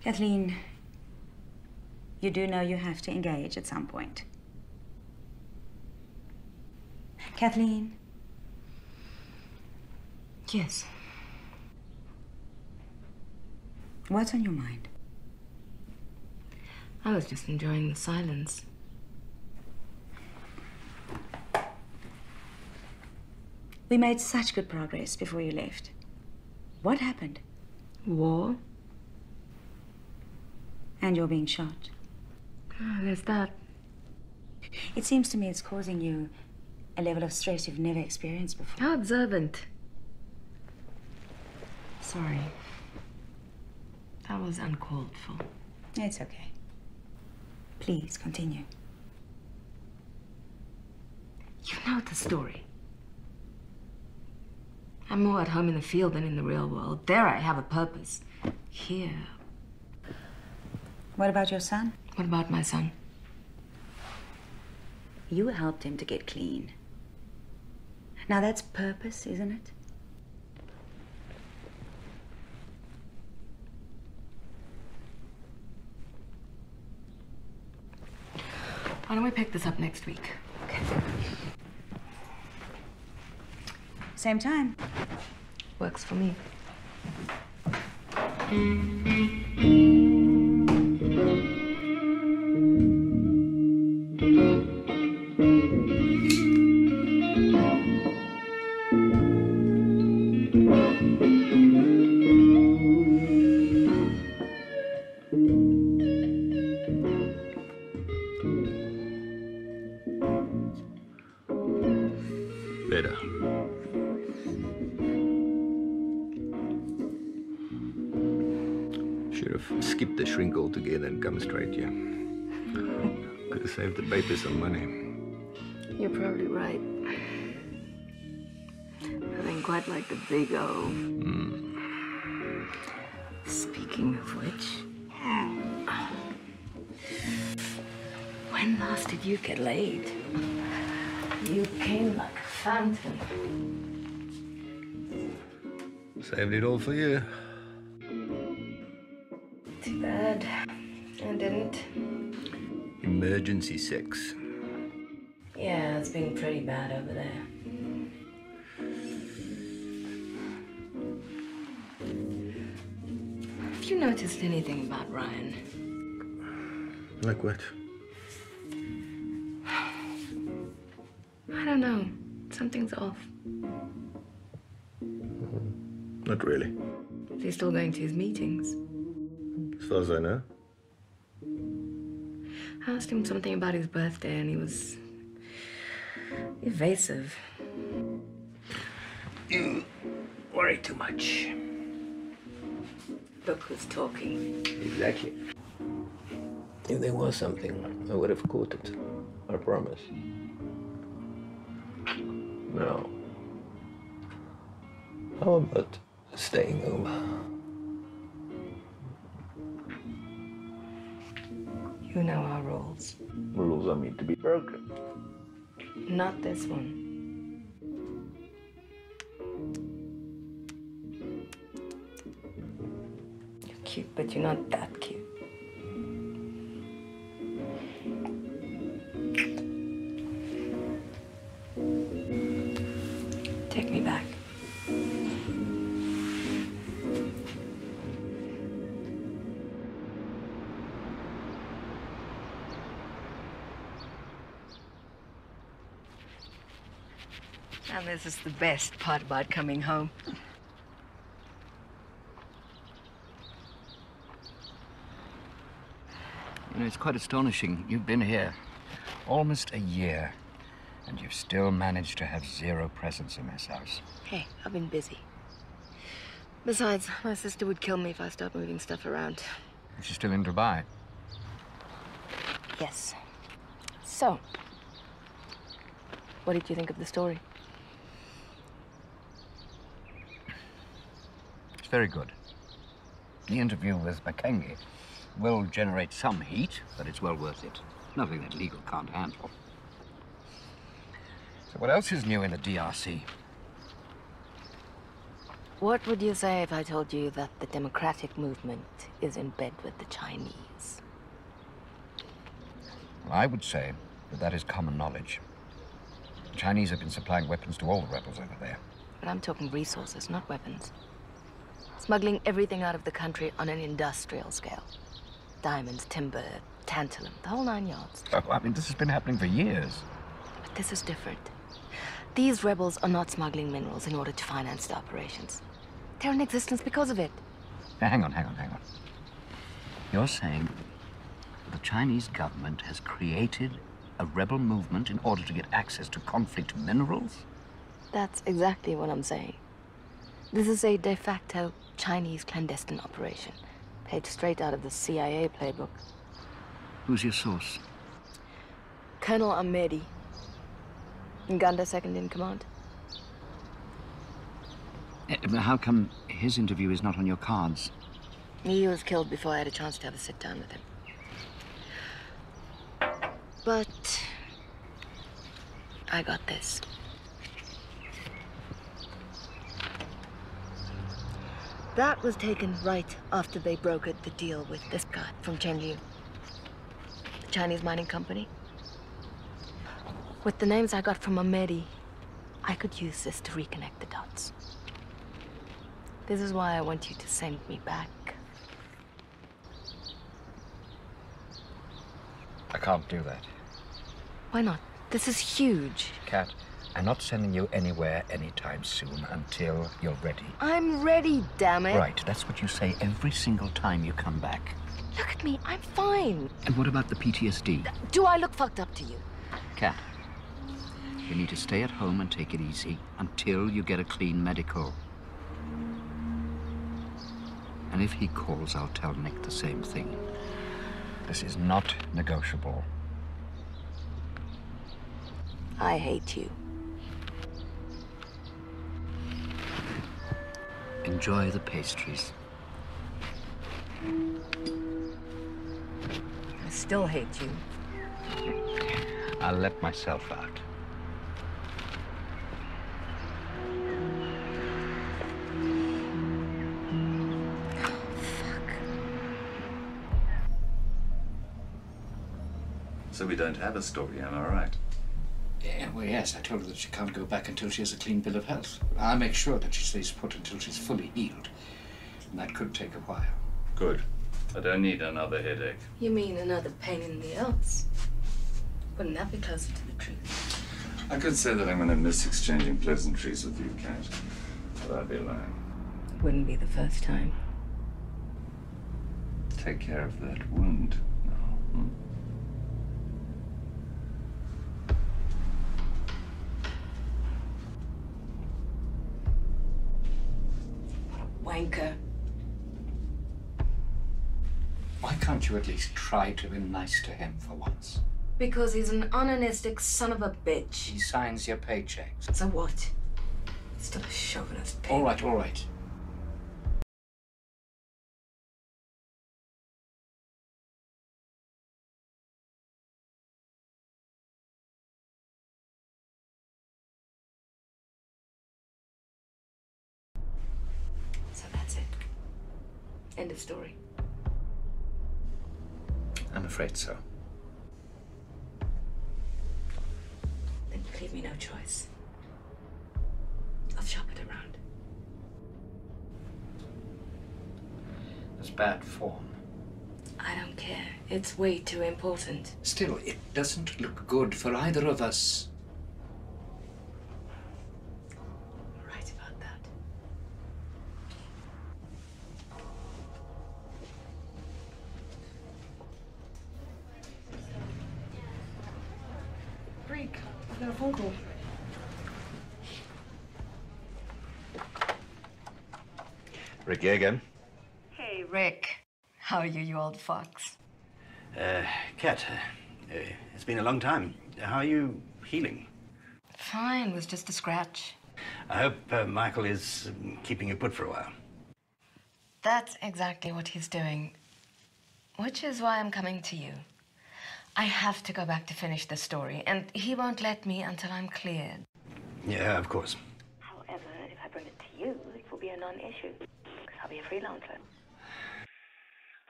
Kathleen, you do know you have to engage at some point. Kathleen? Yes. What's on your mind? I was just enjoying the silence. We made such good progress before you left. What happened? War? And you're being shot. Oh, there's that. It seems to me it's causing you a level of stress you've never experienced before. How observant. Sorry. That was uncalled for. It's okay. Please, continue. You know the story. I'm more at home in the field than in the real world. There I have a purpose. Here. What about your son? What about my son? You helped him to get clean. Now that's purpose, isn't it? Why don't we pick this up next week? Okay. Same time. Works for me. Better. Should have skipped the shrink altogether and come straight here. Could have saved the baby some money. You're probably right. I ain't quite like the big O. Speaking of which, when last did you get laid? You came like a fountain. Saved it all for you. Too bad. I didn't. Emergency sex. Yeah, it's been pretty bad over there. Have you noticed anything about Ryan? Like what? I don't know. Something's off. Not really. Is he still going to his meetings? As far as I know. I asked him something about his birthday and he was evasive. You worry too much. Look who's talking. Exactly. If there was something, I would have caught it. I promise. Now, how about staying home? You know our rules. Rules are meant to be broken. Not this one. You're cute, but you're not that cute. Take me back. And this is the best part about coming home. You know, it's quite astonishing. You've been here almost a year, and you've still managed to have zero presence in this house. Hey, I've been busy. Besides, my sister would kill me if I start moving stuff around. She's still in Dubai. Yes. So, what did you think of the story? It's very good. The interview with Mackenzie will generate some heat, but it's well worth it. Nothing that legal can't handle. So what else is new in the DRC? What would you say if I told you that the democratic movement is in bed with the Chinese? Well, I would say that that is common knowledge. The Chinese have been supplying weapons to all the rebels over there. But I'm talking resources, not weapons. Smuggling everything out of the country on an industrial scale. Diamonds, timber, tantalum, the whole 9 yards. Oh, I mean, this has been happening for years. But this is different. These rebels are not smuggling minerals in order to finance the operations. They're in existence because of it. Now, hang on. You're saying the Chinese government has created a rebel movement in order to get access to conflict minerals? That's exactly what I'm saying. This is a de facto Chinese clandestine operation, paid straight out of the CIA playbook. Who's your source? Colonel Ahmedi, Uganda second in command. How come his interview is not on your cards? He was killed before I had a chance to have a sit-down with him. But I got this. That was taken right after they brokered the deal with this guy from Chenliu, the Chinese mining company. With the names I got from Ahmedi, I could use this to reconnect the dots. This is why I want you to send me back. I can't do that. Why not? This is huge. Kat, I'm not sending you anywhere anytime soon until you're ready. I'm ready, damn it. Right, that's what you say every single time you come back. Look at me, I'm fine. And what about the PTSD? Do I look fucked up to you? Kat, you need to stay at home and take it easy until you get a clean medical. And if he calls, I'll tell Nick the same thing. This is not negotiable. I hate you. Enjoy the pastries. I still hate you. I'll let myself out. So we don't have a story, am I right? Yeah, well, yes, I told her that she can't go back until she has a clean bill of health. I'll make sure that she stays put until she's fully healed. And that could take a while. Good. I don't need another headache. You mean another pain in the ass? Wouldn't that be closer to the truth? I could say that I'm going to miss exchanging pleasantries with you, Kat. But I'd be lying. Wouldn't be the first time. Take care of that wound now. Hmm? Wanker. Why can't you at least try to be nice to him for once? Because he's an onanistic son of a bitch. He signs your paychecks. So what? Still a chauvinist pig. All right. So that's it. End of story. I'm afraid so. Then you leave me no choice. I'll shop it around. That's bad form. I don't care. It's way too important. Still, it doesn't look good for either of us. Right about that. Freak, I've got a phone call. Rick Yeager. Hey, Rick. How are you, you old fox? Kat, it's been a long time. How are you healing? Fine, it was just a scratch. I hope Michael is keeping you put for a while. That's exactly what he's doing. Which is why I'm coming to you. I have to go back to finish the story, and he won't let me until I'm cleared. Yeah, of course. However, if I bring it to you, it will be a non-issue, because I'll be a freelancer.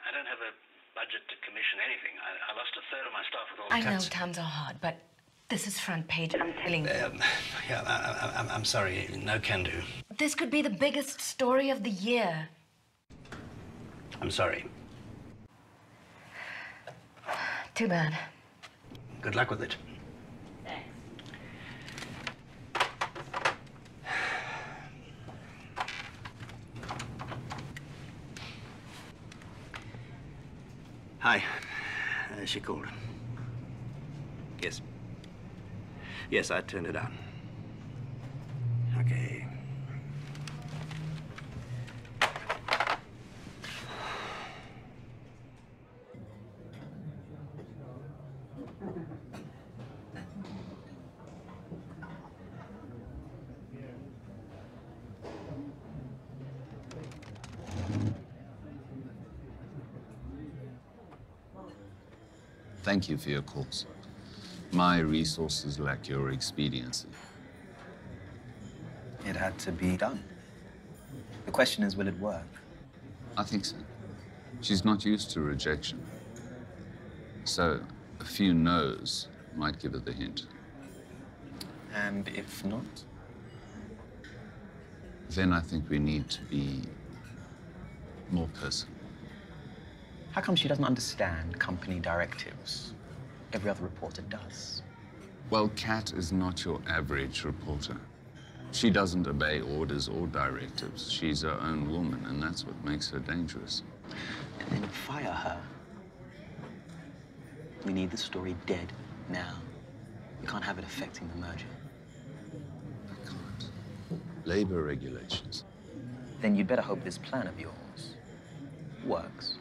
I don't have a budget to commission anything. I lost a third of my staff with all I the know cuts. times are hard, but this is front page. I'm telling you. I'm sorry. No can do. This could be the biggest story of the year. I'm sorry. Too bad. Good luck with it. Hi. She called. Yes. Yes, I turned it on. Okay. Thank you for your calls. My resources lack your expediency. It had to be done. The question is, will it work? I think so. She's not used to rejection. So, a few no's might give her the hint. And if not? Then I think we need to be more personal. How come she doesn't understand company directives? Every other reporter does. Well, Kat is not your average reporter. She doesn't obey orders or directives. She's her own woman, and that's what makes her dangerous. And then fire her. We need the story dead now. We can't have it affecting the merger. I can't. Labor regulations. Then you'd better hope this plan of yours works.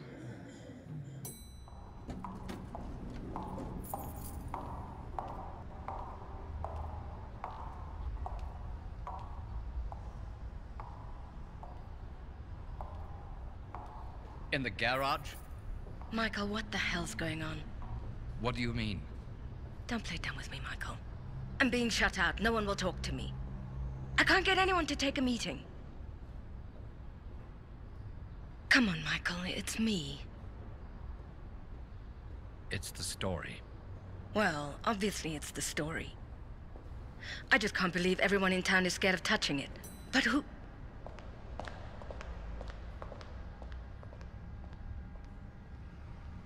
In the garage? Michael, what the hell's going on? What do you mean? Don't play dumb with me, Michael. I'm being shut out. No one will talk to me. I can't get anyone to take a meeting. Come on, Michael. It's me. It's the story. Well, obviously it's the story. I just can't believe everyone in town is scared of touching it. But who...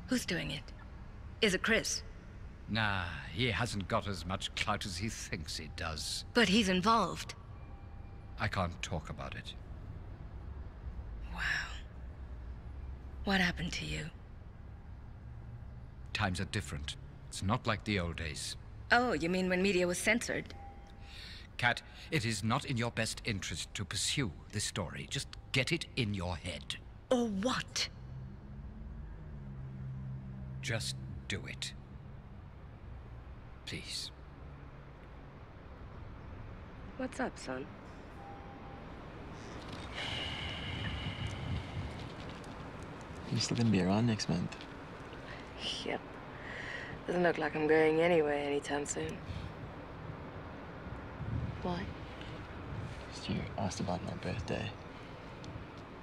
Who's doing it? Is it Chris? Nah, he hasn't got as much clout as he thinks he does. But he's involved. I can't talk about it. Wow. What happened to you? Times are different. It's not like the old days. Oh, you mean when media was censored? Kat, it is not in your best interest to pursue this story. Just get it in your head. Or what? Just do it. Please. What's up, son? You're still gonna be around next month? Yep. Doesn't look like I'm going anywhere anytime soon. Why? Just you asked about my birthday.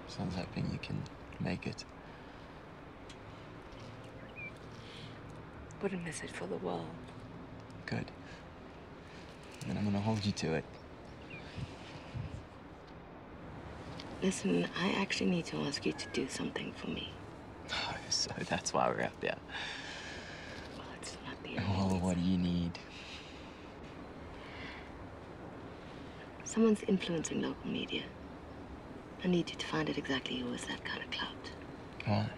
So I was hoping you can make it. Wouldn't miss it for the world. Good. And then I'm gonna hold you to it. Listen, I actually need to ask you to do something for me. Oh, so that's why we're out there. Well, it's not the Oh, only what do you need? Someone's influencing local media. I need you to find out exactly who has that kind of clout. Why?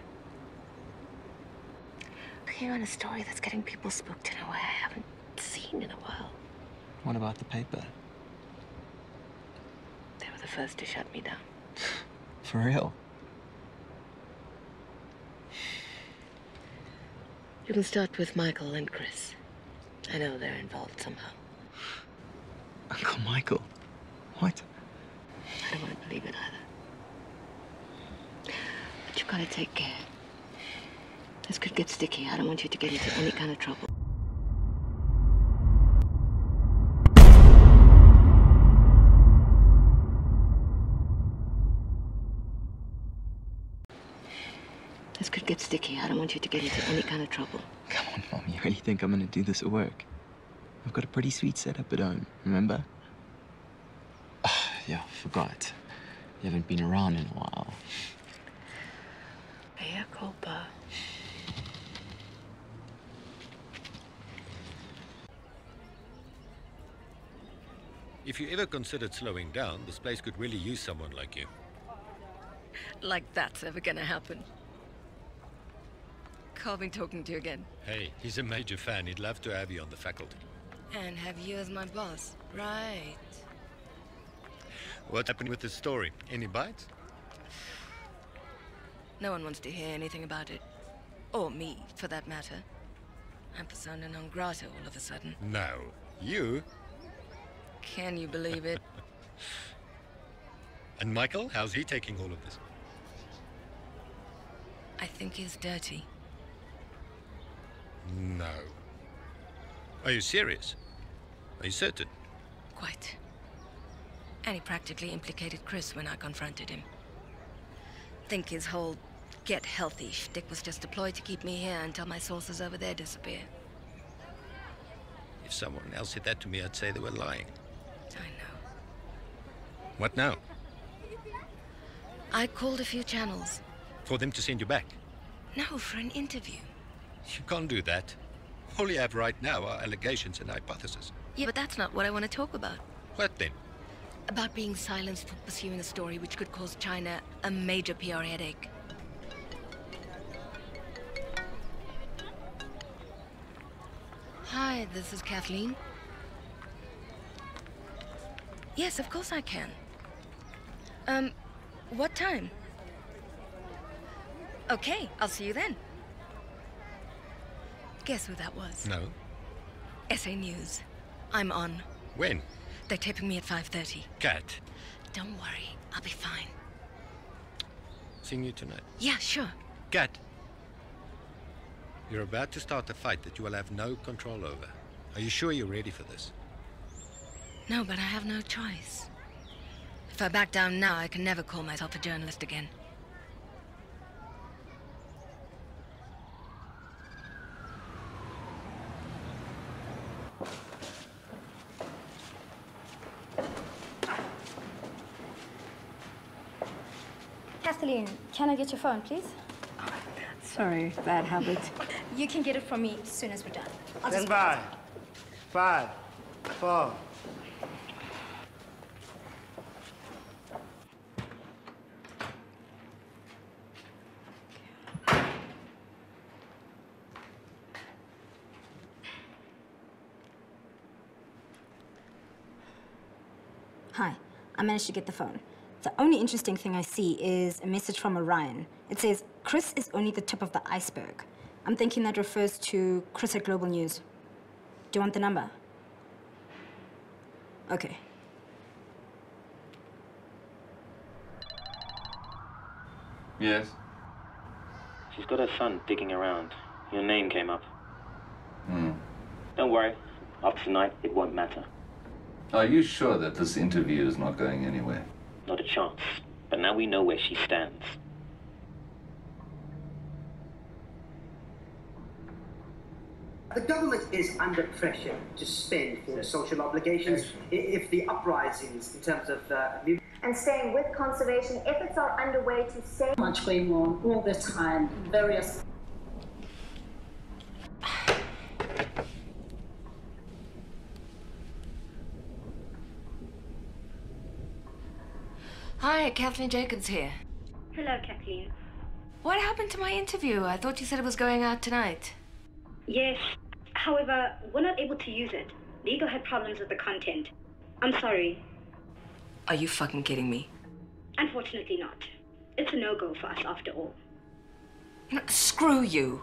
You're on a story that's getting people spooked in a way I haven't seen in a while. What about the paper? They were the first to shut me down. For real? You can start with Michael and Chris. I know they're involved somehow. Uncle Michael? What? I don't want to believe it either. But you've got to take care. This could get sticky. I don't want you to get into any kind of trouble. could get sticky. I don't want you to get into any kind of trouble. Come on, Mom. You really think I'm gonna do this at work? I've got a pretty sweet setup at home, remember? Oh, yeah, I forgot. You haven't been around in a while. Mea culpa. If you ever considered slowing down, this place could really use someone like you. Like that's ever gonna happen. Carl been talking to you again. Hey, he's a major fan. He'd love to have you on the faculty. And have you as my boss. Right. What's happening with this story? Any bites? No one wants to hear anything about it. Or me, for that matter. I'm persona non grata all of a sudden. No. You? Can you believe it? And Michael, how's he taking all of this? I think he's dirty. No. Are you serious? Are you certain? Quite. And he practically implicated Chris when I confronted him. Think his whole get healthy shtick was just deployed to keep me here until my sources over there disappear. If someone else said that to me, I'd say they were lying. I know. What now? I called a few channels. For them to send you back? No, for an interview. You can't do that. All you have right now are allegations and hypotheses. Yeah, but that's not what I want to talk about. What then? About being silenced for pursuing a story which could cause China a major PR headache. Hi, this is Kathleen. Yes, of course I can. What time? Okay, I'll see you then. Guess who that was? No. SA News. I'm on. When? They're taping me at 5:30. Kat. Don't worry, I'll be fine. Seeing you tonight. Yeah, sure. Kat. You're about to start a fight that you will have no control over. Are you sure you're ready for this? No, but I have no choice. If I back down now, I can never call myself a journalist again. Kathleen, can I get your phone, please? Sorry, bad habit. You can get it from me as soon as we're done. I'll Stand just... by. 5, 4. Hi, I managed to get the phone. The only interesting thing I see is a message from Orion. It says, Chris is only the tip of the iceberg. I'm thinking that refers to Chris at Global News. Do you want the number? Okay. Yes? She's got her son digging around. Your name came up. Hmm. Don't worry. After tonight, it won't matter. Are you sure that this interview is not going anywhere? Not a chance. But now we know where she stands. The government is under pressure to spend for social obligations if the uprisings in terms of and staying with conservation, efforts are underway to save Much going on all the time, various. Hi, Kathleen Jacobs here. Hello, Kathleen. What happened to my interview? I thought you said it was going out tonight. Yes. However, we're not able to use it. Legal had problems with the content. I'm sorry. Are you fucking kidding me? Unfortunately not. It's a no-go for us after all. Screw you.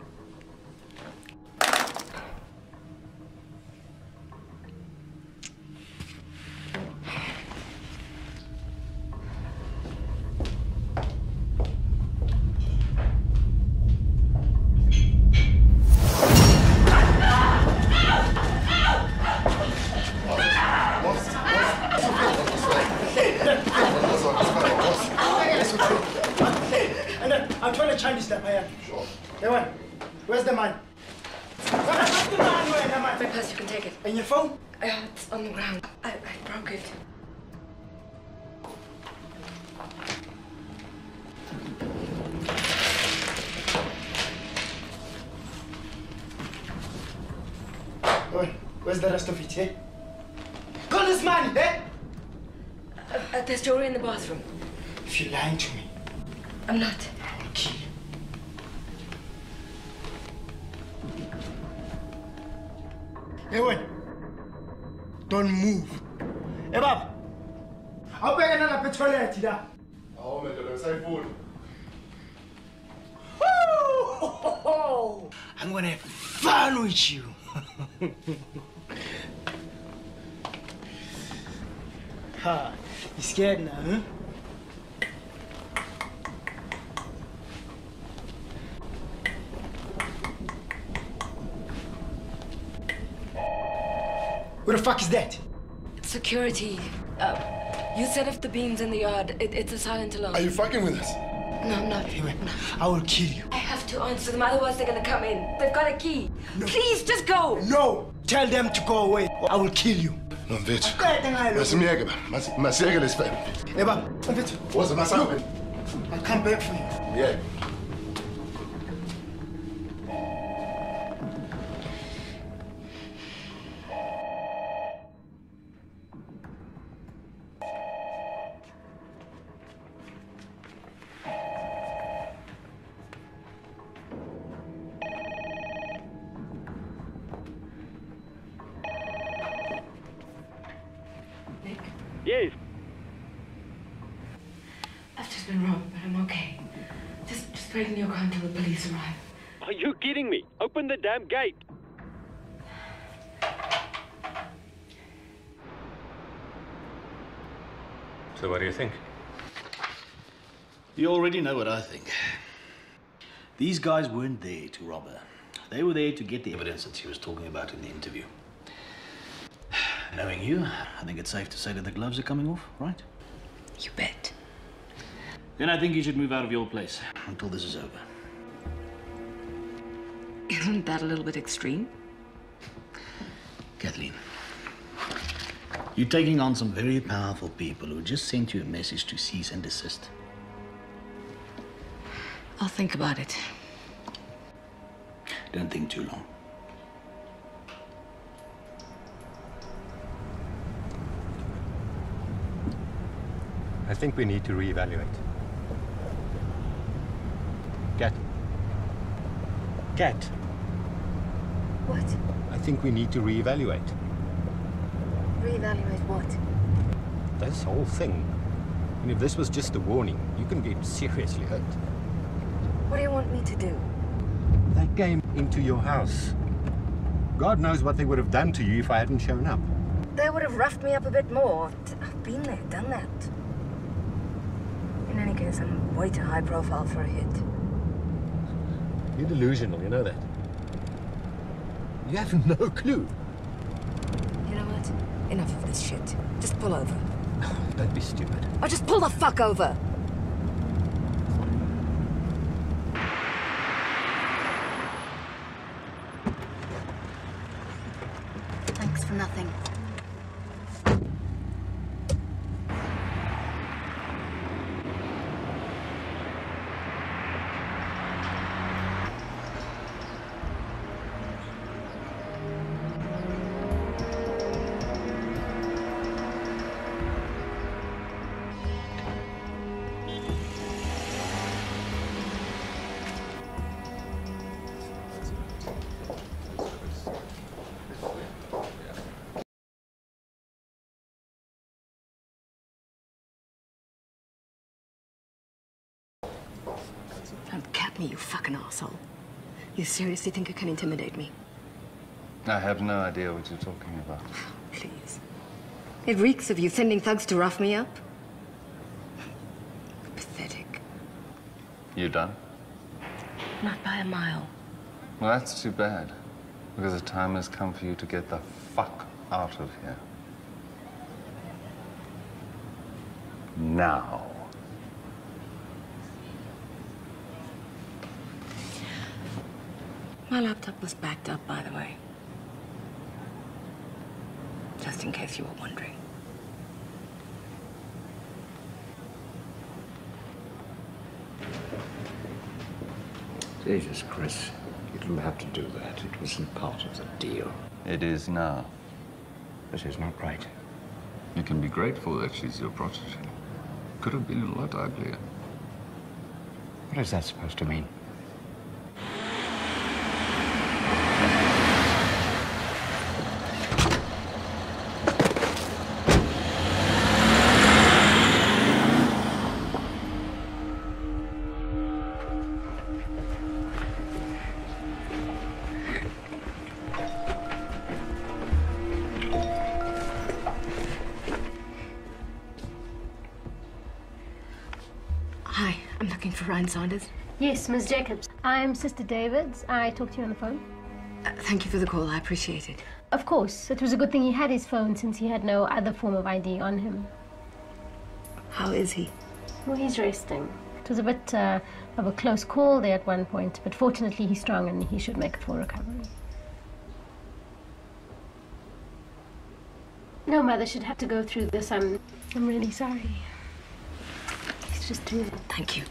I'm trying to Chinese step, I am. Sure. Where's the money? Where's the money? Where's the money? My purse, you can take it. And your phone? It's on the ground. I broke it. Oi, where's the rest of it, eh? Call this money, eh? There's jewelry in the bathroom. If you're lying to me, I'm not. I will kill you. Hey, wait. Don't move. Hey, Bob. I'll bring another petrol here, Tida. Oh, my God, say food. Woo! I'm gonna have fun with you. Ha, you scared now, huh? What the fuck is that? It's security. You set off the beams in the yard. It's a silent alarm. Are you fucking with us? No, I'm not. I will kill you. I have to answer them, otherwise they're gonna come in. They've got a key. No. Please, just go! No! Tell them to go away. I will kill you. No, bitch. Masimiega, Masiega is fine. Eba, bitch. What's the matter? I'll come back for you. Yeah. Yes. I've just been robbed, but I'm okay. Just wait in your car until the police arrive. Are you kidding me? Open the damn gate. So what do you think? You already know what I think. These guys weren't there to rob her. They were there to get the evidence that she was talking about in the interview. Knowing you, I think it's safe to say that the gloves are coming off, right? You bet. Then I think you should move out of your place until this is over. Isn't that a little bit extreme? Kathleen, you're taking on some very powerful people who just sent you a message to cease and desist. I'll think about it. Don't think too long. I think we need to reevaluate. Cat. What? I think we need to reevaluate. Reevaluate what? This whole thing. And if this was just a warning, you can get seriously hurt. What do you want me to do? They came into your house. God knows what they would have done to you if I hadn't shown up. They would have roughed me up a bit more. I've been there, done that. In any case, I'm way too high profile for a hit. You're delusional, you know that. You have no clue. You know what? Enough of this shit. Just pull over. Don't be stupid. Or just pull the fuck over! Thanks for nothing. Don't cap me, you fucking asshole. You seriously think you can intimidate me? I have no idea what you're talking about. Please. It reeks of you sending thugs to rough me up. Pathetic. You done? Not by a mile. Well, that's too bad. Because the time has come for you to get the fuck out of here. Now. My laptop was backed up, by the way. Just in case you were wondering. Jesus, Chris. You didn't have to do that. It wasn't part of the deal. It is now. This is not right. You can be grateful that she's your protege. Could have been a lot uglier. What is that supposed to mean? Hi, I'm looking for Ryan Saunders. Yes, Ms. Jacobs. I'm Sister Davids. I talked to you on the phone. Thank you for the call. I appreciate it. Of course. It was a good thing he had his phone since he had no other form of ID on him. How is he? Well, he's resting. It was a bit of a close call there at one point, but fortunately he's strong and he should make a full recovery. No mother should have to go through this. I'm really sorry. He's just too... Thank you.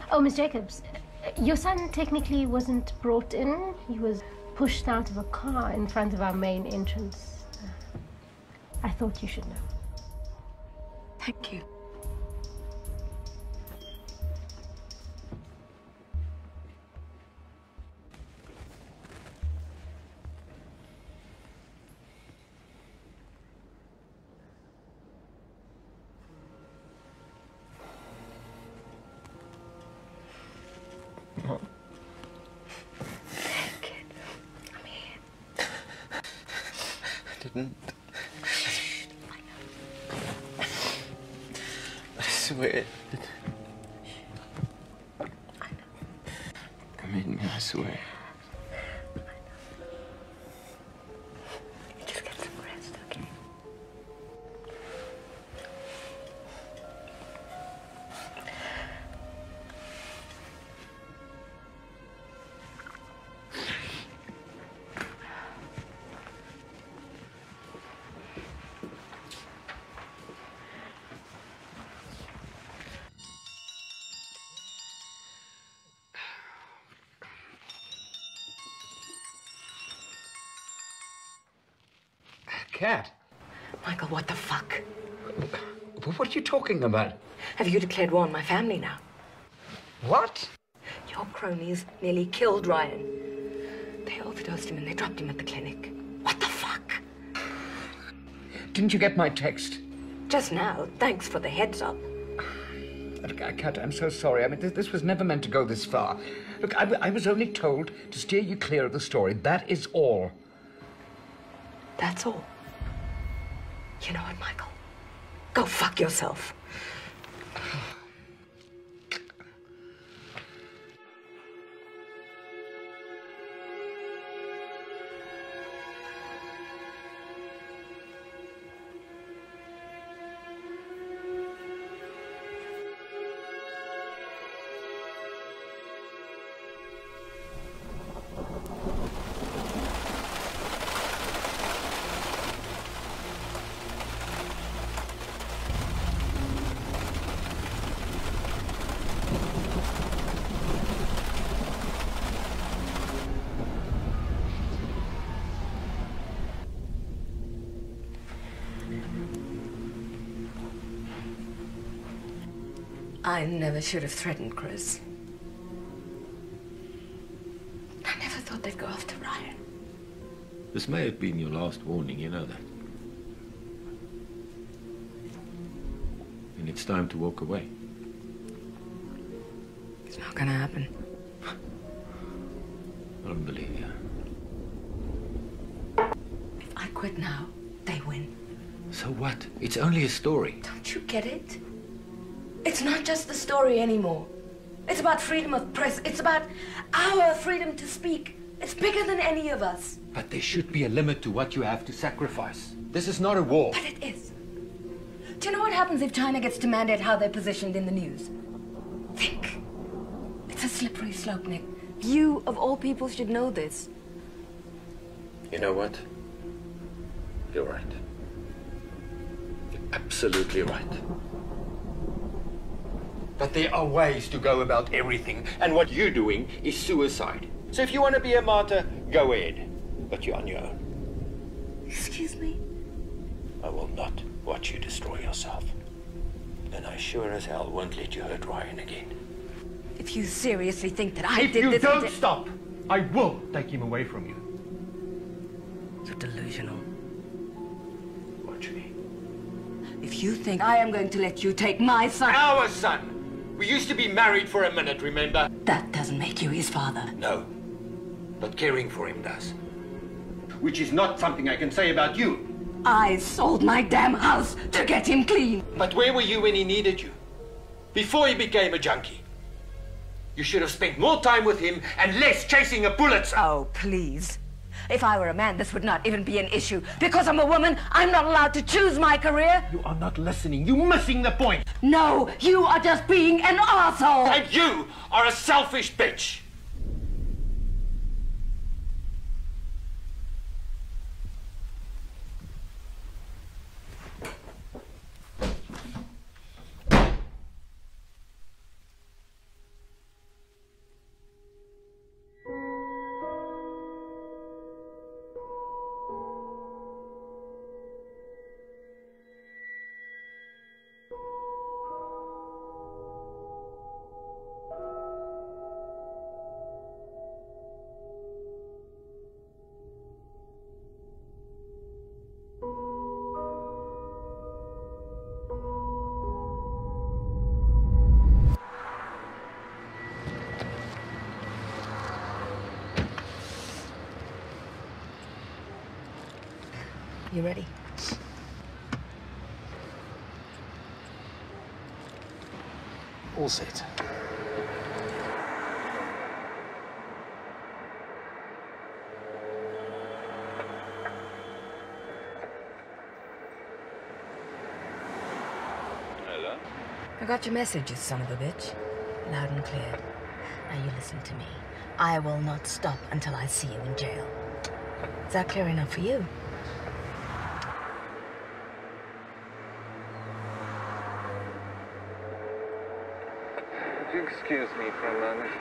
Oh, Miss Jacobs, your son technically wasn't brought in. He was pushed out of a car in front of our main entrance. I thought you should know. Thank you. I swear. Come in, I swear. Just get some rest, okay? Cat? Michael, what the fuck? What are you talking about? Have you declared war on my family now? What? Your cronies nearly killed Ryan. They overdosed him and they dropped him at the clinic. What the fuck? Didn't you get my text? Just now. Thanks for the heads up. Look, Cat, I'm so sorry. I mean, this was never meant to go this far. Look, I was only told to steer you clear of the story. That is all. That's all. You know what, Michael? Go fuck yourself. I never should have threatened Chris. I never thought they'd go after Ryan. This may have been your last warning, you know that. And it's time to walk away. It's not gonna happen. I don't believe you. If I quit now, they win. So what? It's only a story. Don't you get it? It's not just the story anymore. It's about freedom of press. It's about our freedom to speak. It's bigger than any of us. But there should be a limit to what you have to sacrifice. This is not a war. But it is. Do you know what happens if China gets to mandate how they're positioned in the news? Think. It's a slippery slope, Nick. You, of all people, should know this. You know what? You're right. You're absolutely right. But there are ways to go about everything, and what you're doing is suicide. So if you want to be a martyr, go ahead. But you're on your own. Excuse me? I will not watch you destroy yourself. And I sure as hell won't let you hurt Ryan again. If you seriously think that I If did you this... don't stop, I will take him away from you. You're delusional. Watch me. If you think I am going to let you take my son... Our son! We used to be married for a minute, remember? That doesn't make you his father. No. But caring for him does. Which is not something I can say about you. I sold my damn house to get him clean. But where were you when he needed you? Before he became a junkie. You should have spent more time with him and less chasing a Pulitzer. Oh, please. If I were a man, this would not even be an issue. Because I'm a woman, I'm not allowed to choose my career. You are not listening. You're missing the point. No, you are just being an arsehole. And you are a selfish bitch. You ready? All set. Hello? I got your message, you son of a bitch. Loud and clear. Now you listen to me. I will not stop until I see you in jail. Is that clear enough for you? Would you excuse me for a moment?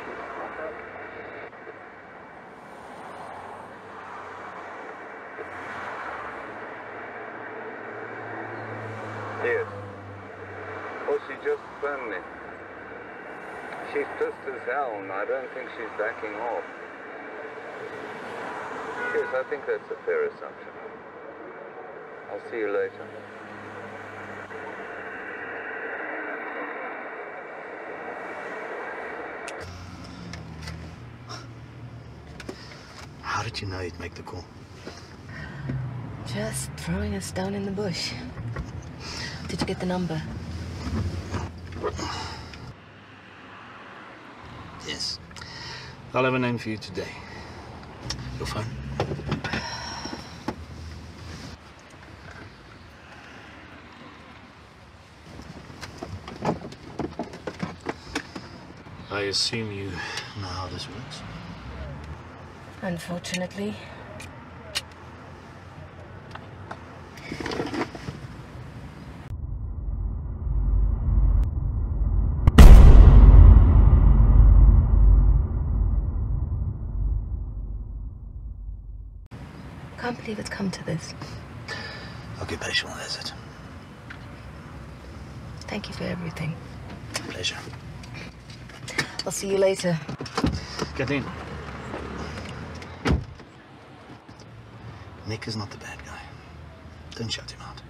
Yes. Oh, she just phoned me. She's pissed as hell, and I don't think she's backing off. Yes, I think that's a fair assumption. I'll see you later. How did you know he'd make the call? Just throwing a stone in the bush. Did you get the number? Yes. I'll have a name for you today. Your phone? I assume you know how this works? Unfortunately. Can't believe it's come to this. Occupational hazard. Thank you for everything. Pleasure. I'll see you later. Get in. Nick is not the bad guy. Don't shut him out.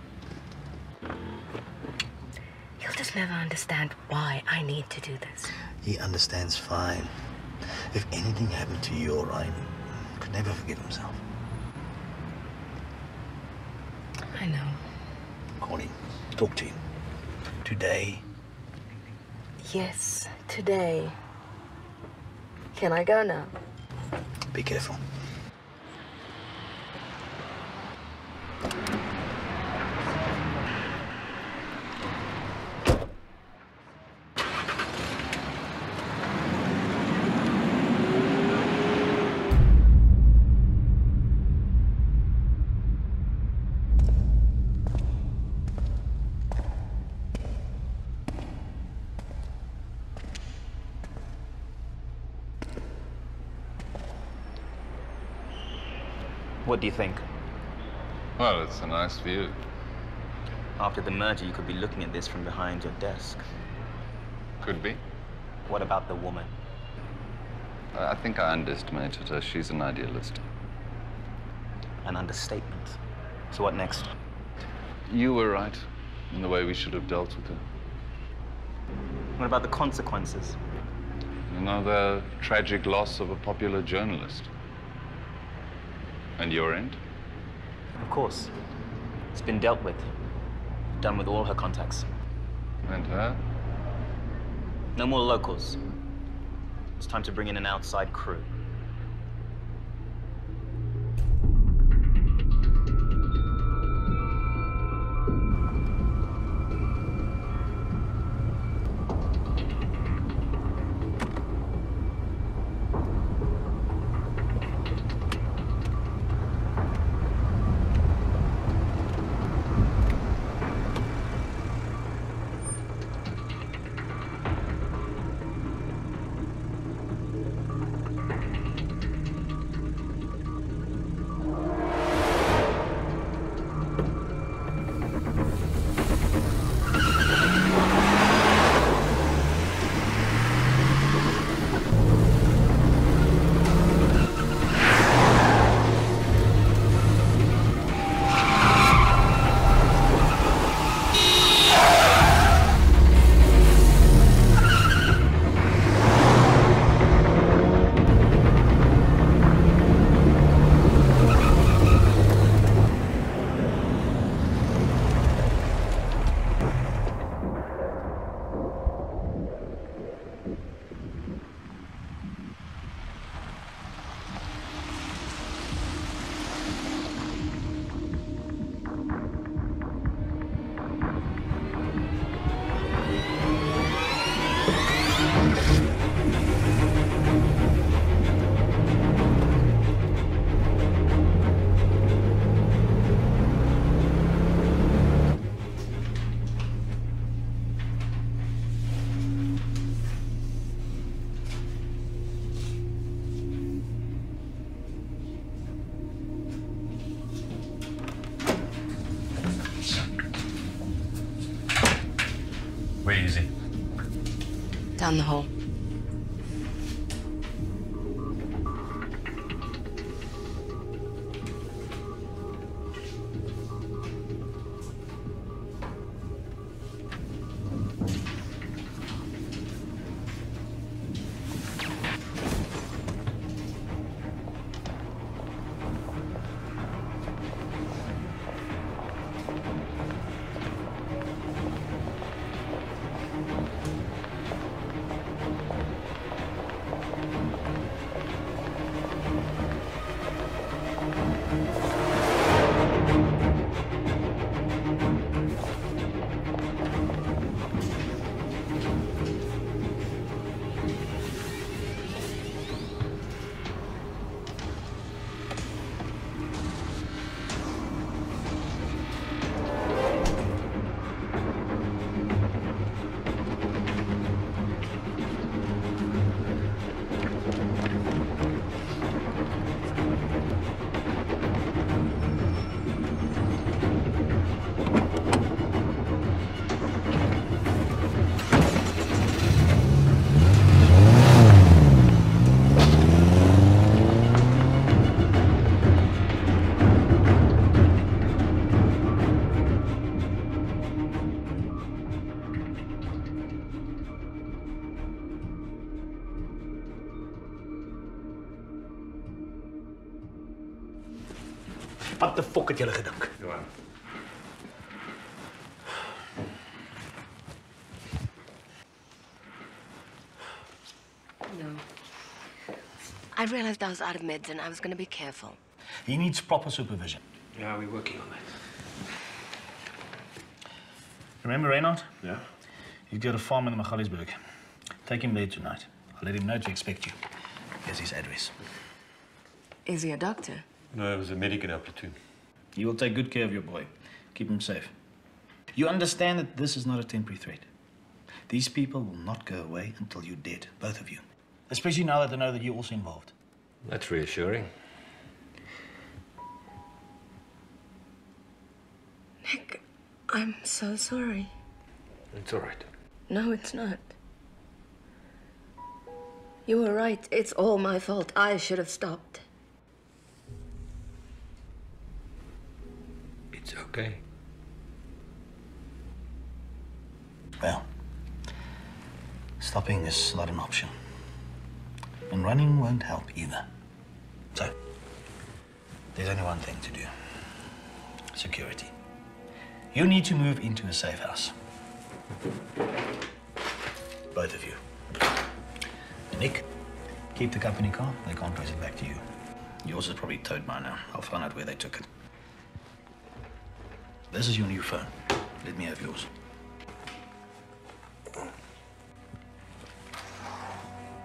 He'll just never understand why I need to do this. He understands fine. If anything happened to you or Ryan, he could never forgive himself. I know. Call him. Talk to him. Today. Yes, today. Can I go now? Be careful. What do you think? Well, it's a nice view. After the merger, you could be looking at this from behind your desk. Could be. What about the woman? I think I underestimated her. She's an idealist. An understatement. So what next? You were right in the way we should have dealt with her. What about the consequences? Another tragic loss of a popular journalist. And your end? Of course. It's been dealt with. Done with all her contacts. And her? No more locals. It's time to bring in an outside crew. Where is he? Down the hall. Wat de fok het julle gedink? Johan. No. I realized I was out of meds and I was going to be careful. He needs proper supervision. Yeah, we're working on that. Remember Reinhardt? Yeah? He's got a farm in Magaliesberg. Take him there tonight. I'll let him know to expect you. Here's his address. Is he a doctor? No, it was a medic in our platoon. You will take good care of your boy. Keep him safe. You understand that this is not a temporary threat. These people will not go away until you're dead, both of you. Especially now that they know that you're also involved. That's reassuring. I'm so sorry. It's all right. No, it's not. You were right. It's all my fault. I should have stopped. It's okay. Well, stopping is not an option. And running won't help either. So, there's only one thing to do. Security. You need to move into a safe house. Both of you. And Nick, keep the company car. They can't trace it back to you. Yours is probably towed by now. I'll find out where they took it. This is your new phone. Let me have yours.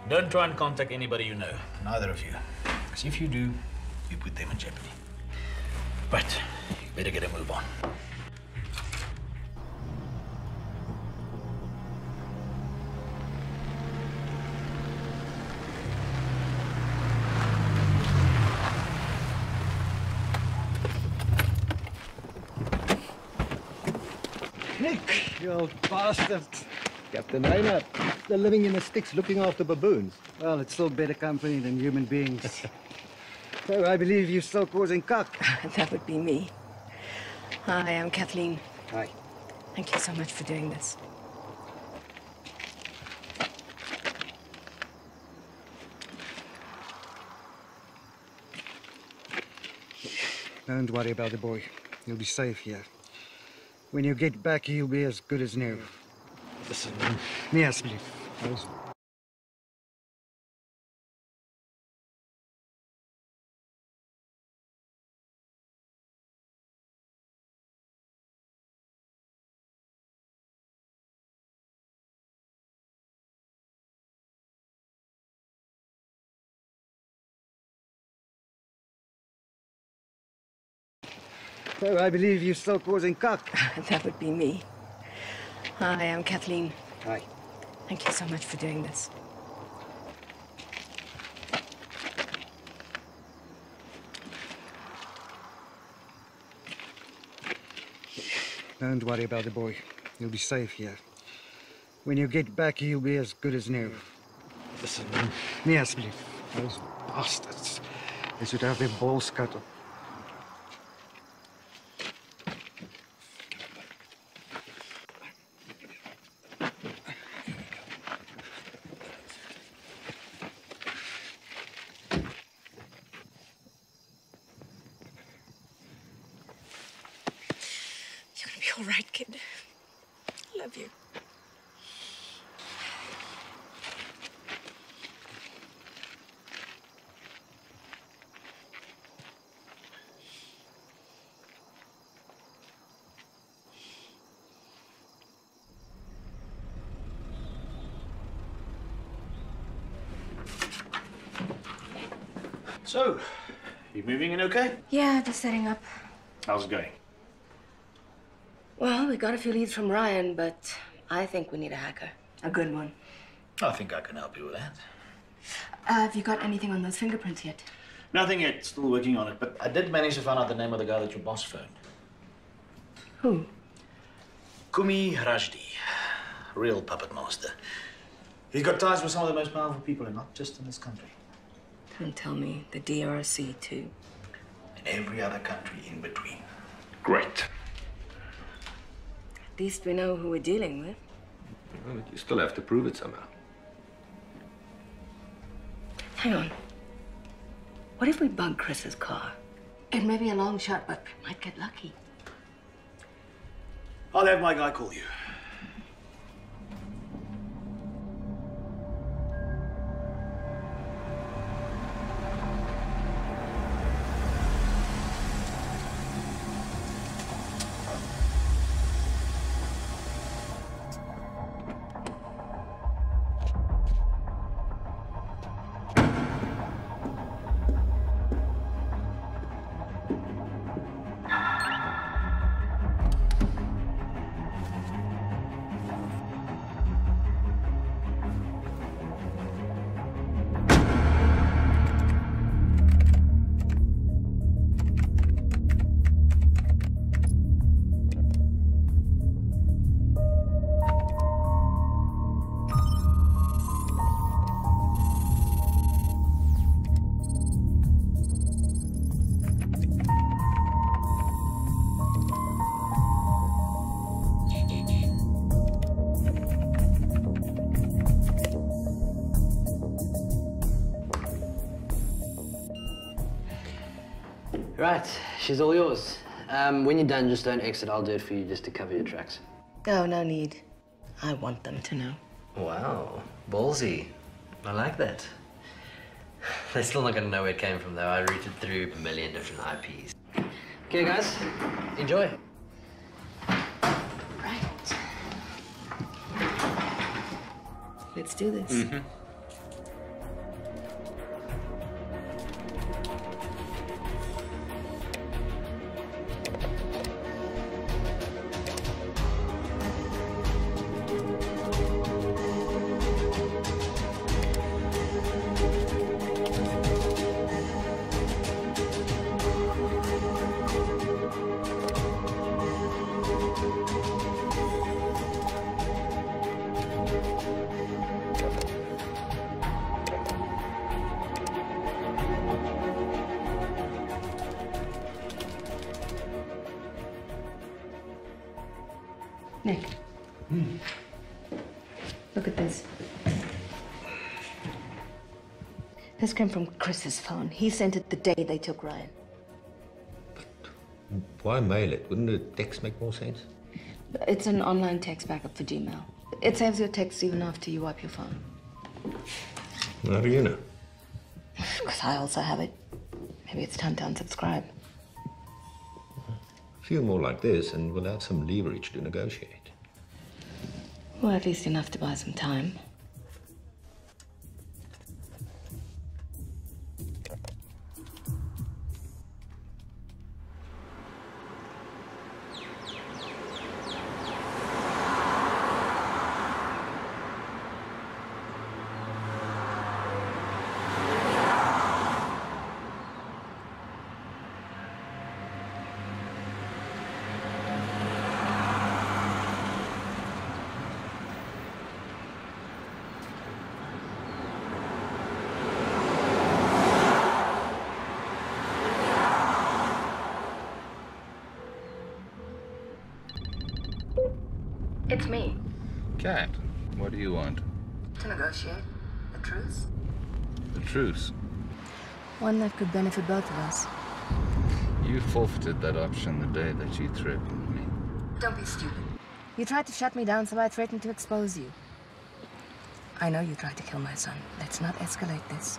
Don't try and contact anybody you know, neither of you. Because if you do, you put them in jeopardy. But you better get a move on. Nick, you old bastard. Captain Reinhardt, they're living in the sticks looking after baboons. Well, it's still better company than human beings. So I believe you're still causing cock. That would be me. Hi, I'm Kathleen. Hi. Thank you so much for doing this. Don't worry about the boy. He'll be safe here. When you get back, he'll be as good as new. Listen. Yes, please. So I believe you're still causing cock. That would be me. Hi, I'm Kathleen. Hi. Thank you so much for doing this. Don't worry about the boy. He'll be safe here. When you get back, he'll be as good as new. Listen. Yes, please. Those bastards. They should have their balls cut off. All right, kid. Love you. So, you moving in okay? Yeah, just setting up. How's it going? Well, we got a few leads from Ryan, but I think we need a hacker. A good one. I think I can help you with that. Have you got anything on those fingerprints yet? Nothing yet, still working on it, but I did manage to find out the name of the guy that your boss phoned. Who? Kumi Rajdi, real puppet master. He's got ties with some of the most powerful people, and not just in this country. Don't tell me the DRC too. And every other country in between. Great. At least we know who we're dealing with. Well, but you still have to prove it somehow. Hang on. What if we bug Chris's car? It may be a long shot, but we might get lucky. I'll have my guy call you. Right, she's all yours. When you're done, just don't exit. I'll do it for you just to cover your tracks. Oh, no need. I want them to know. Wow, ballsy. I like that. They're still not going to know where it came from, though. I routed through a million different IPs. Okay, guys, enjoy. Right. Let's do this. Mm-hmm. Nick. Look at this. This came from Chris's phone. He sent it the day they took Ryan. Why mail it? Wouldn't a text make more sense? It's an online text backup for Gmail. It saves your texts even after you wipe your phone. How do you know? Because I also have it. Maybe it's time to unsubscribe. A few more like this and we'll have some leverage to negotiate. Well, at least enough to buy some time. It's me. Cat, what do you want? To negotiate. A truce? The truce. One that could benefit both of us. You forfeited that option the day that you threatened me. Don't be stupid. You tried to shut me down, so I threatened to expose you. I know you tried to kill my son. Let's not escalate this.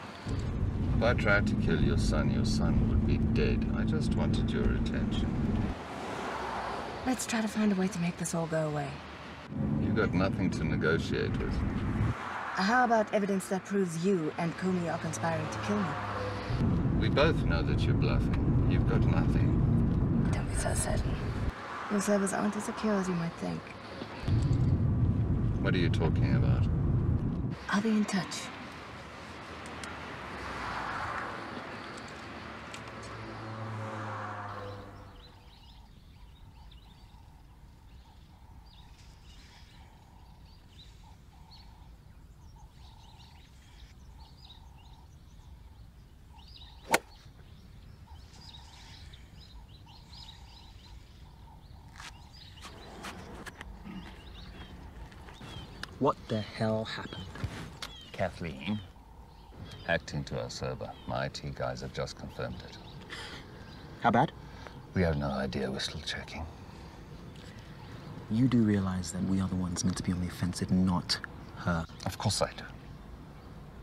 If I tried to kill your son would be dead. I just wanted your attention. Let's try to find a way to make this all go away. You got nothing to negotiate with. How about evidence that proves you and Kumi are conspiring to kill me? We both know that you're bluffing. You've got nothing. Don't be so certain. Your servers aren't as secure as you might think. What are you talking about? I'll be in touch. What the hell happened? Kathleen hacked into our server. My IT guys have just confirmed it. How bad? We have no idea. We're still checking. You do realize that we are the ones meant to be on the offensive, not her. Of course I do.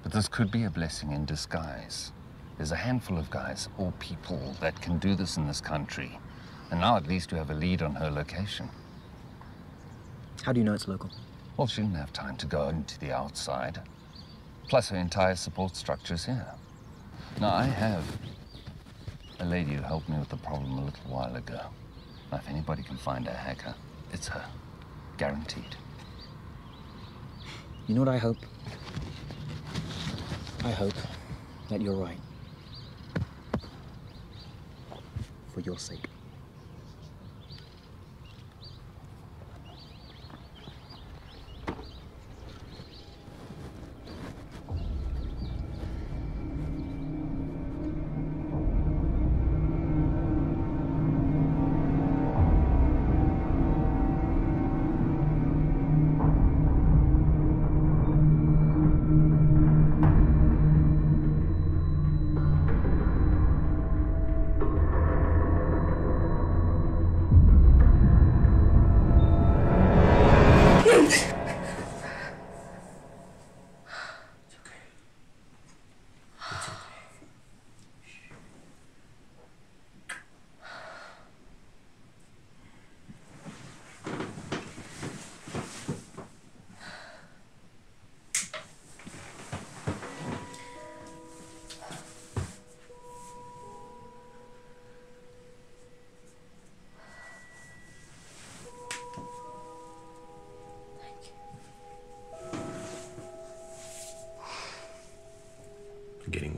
But this could be a blessing in disguise. There's a handful of guys, or people, that can do this in this country. And now at least we have a lead on her location. How do you know it's local? Well, she didn't have time to go into the outside. Plus, her entire support structure's here. Now, I have a lady who helped me with the problem a little while ago. Now, if anybody can find a hacker, it's her. Guaranteed. You know what I hope? I hope that you're right. For your sake.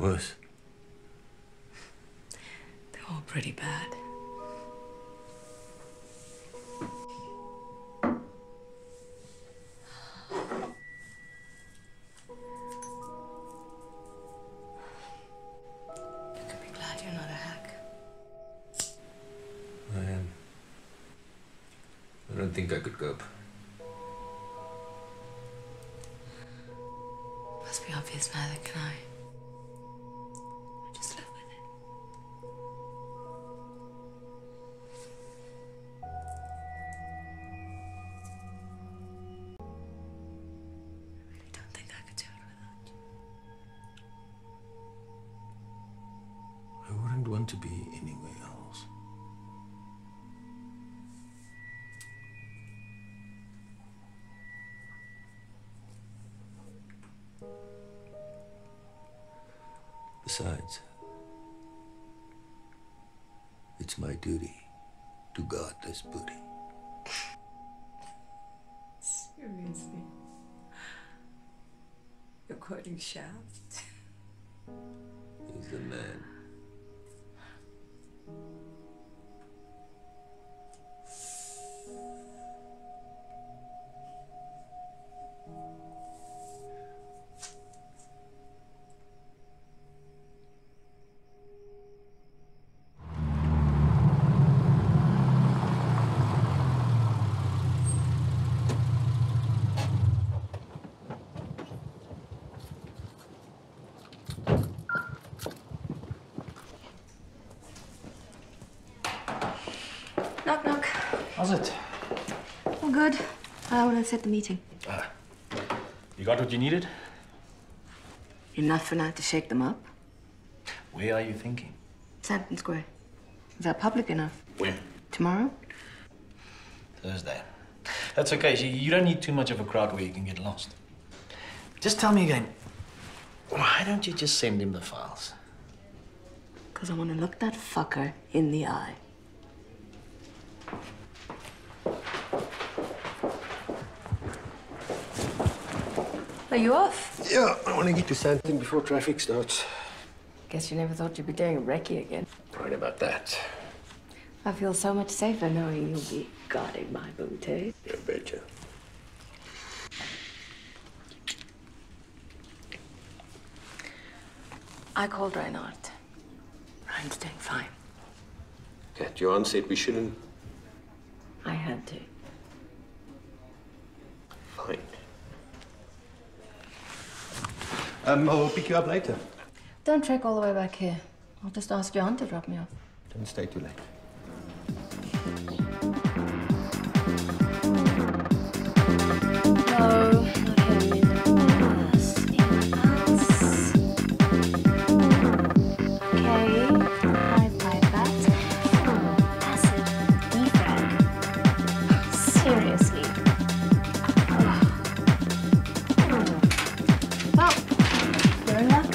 Worse. They're all pretty bad. You can be glad you're not a hack. I am. I don't think I could cope. Must be obvious, neither can I. I just live with it. I really don't think I could do it without you. I wouldn't want to be anywhere else. Besides, it's my duty to guard this booty. Seriously? You're quoting Shaft? He's the man. Knock, knock. How's it? All good. I want to set the meeting. You got what you needed? Enough for now to shake them up? Where are you thinking? Sandton Square. Is that public enough? When? Tomorrow? Thursday. That's okay. You don't need too much of a crowd where you can get lost. Just tell me again, why don't you just send him the files? Because I want to look that fucker in the eye. Are you off? Yeah, I want to get to Sandton before traffic starts. Guess you never thought you'd be doing a recce again. Right about that. I feel so much safer knowing you'll be guarding my booty. I betcha. I called Reinhardt. Ryan's doing fine. Kat, Johan said we shouldn't. I had to. Fine. I'll pick you up later. Don't trek all the way back here. I'll just ask John to drop me off. Don't stay too late. No, Seriously. Well, you're in luck.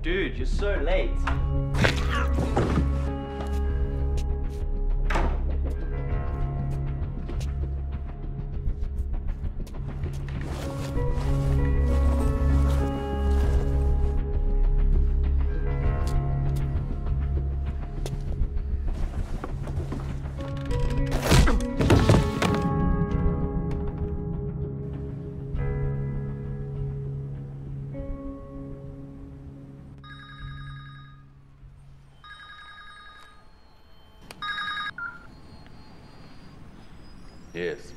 Dude, you're so late. Yes.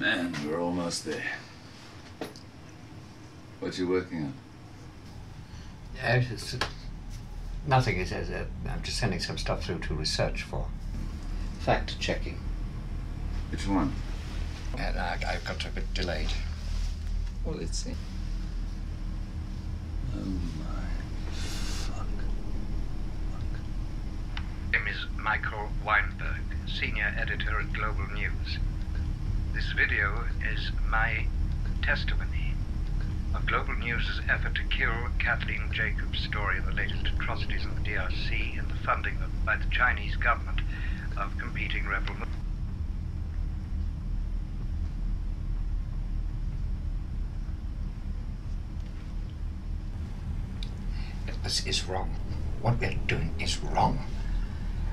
Man, we're almost there. What you working on? It's nothing. I'm just sending some stuff through to research for fact-checking. Which one? And I got a bit delayed. Well, let's see. Oh my name is Michael Weinberg, senior editor at Global News. This video is my testimony of Global News' effort to kill Kathleen Jacobs' story of the latest atrocities in the DRC and the funding by the Chinese government of competing rebel movements. This is wrong. What we're doing is wrong.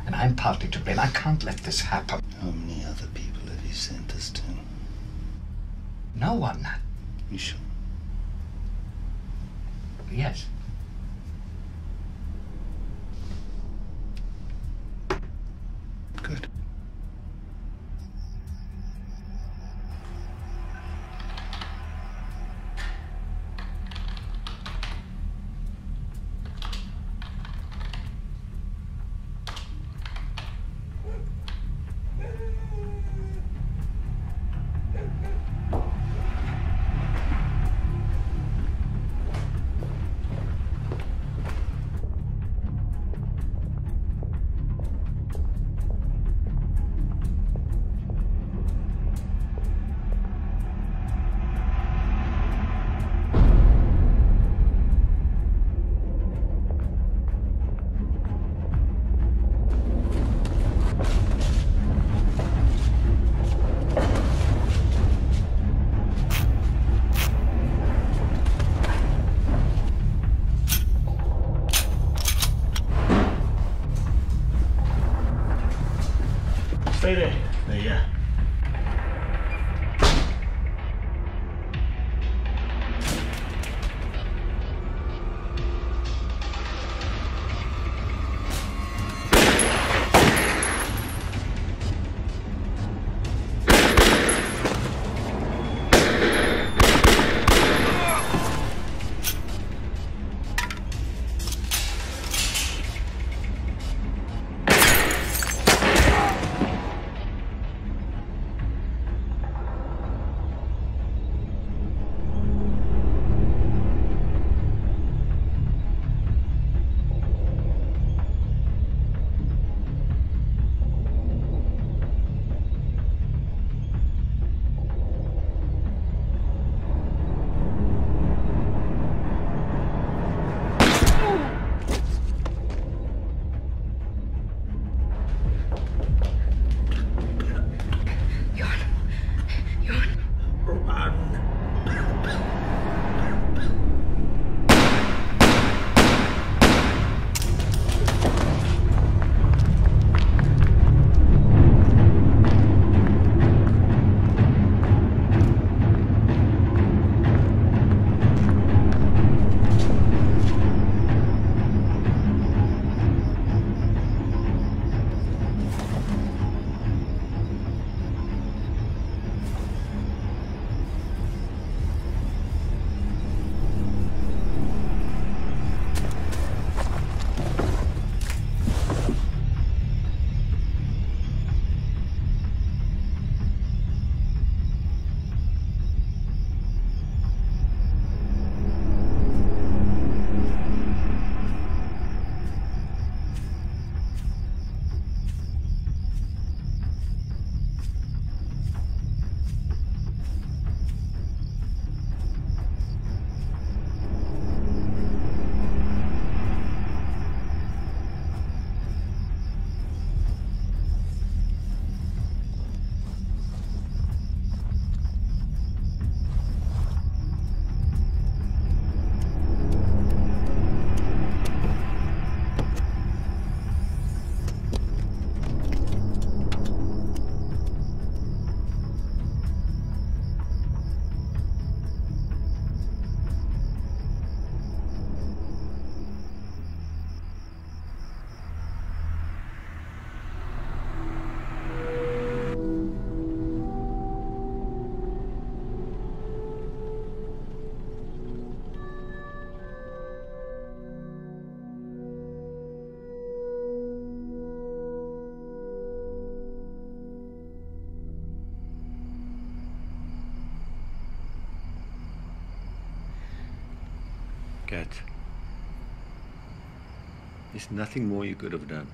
And I'm partly to blame. I can't let this happen. How many other people have you sent us to? No one. You sure? Yes. Good. Kat, there's nothing more you could have done.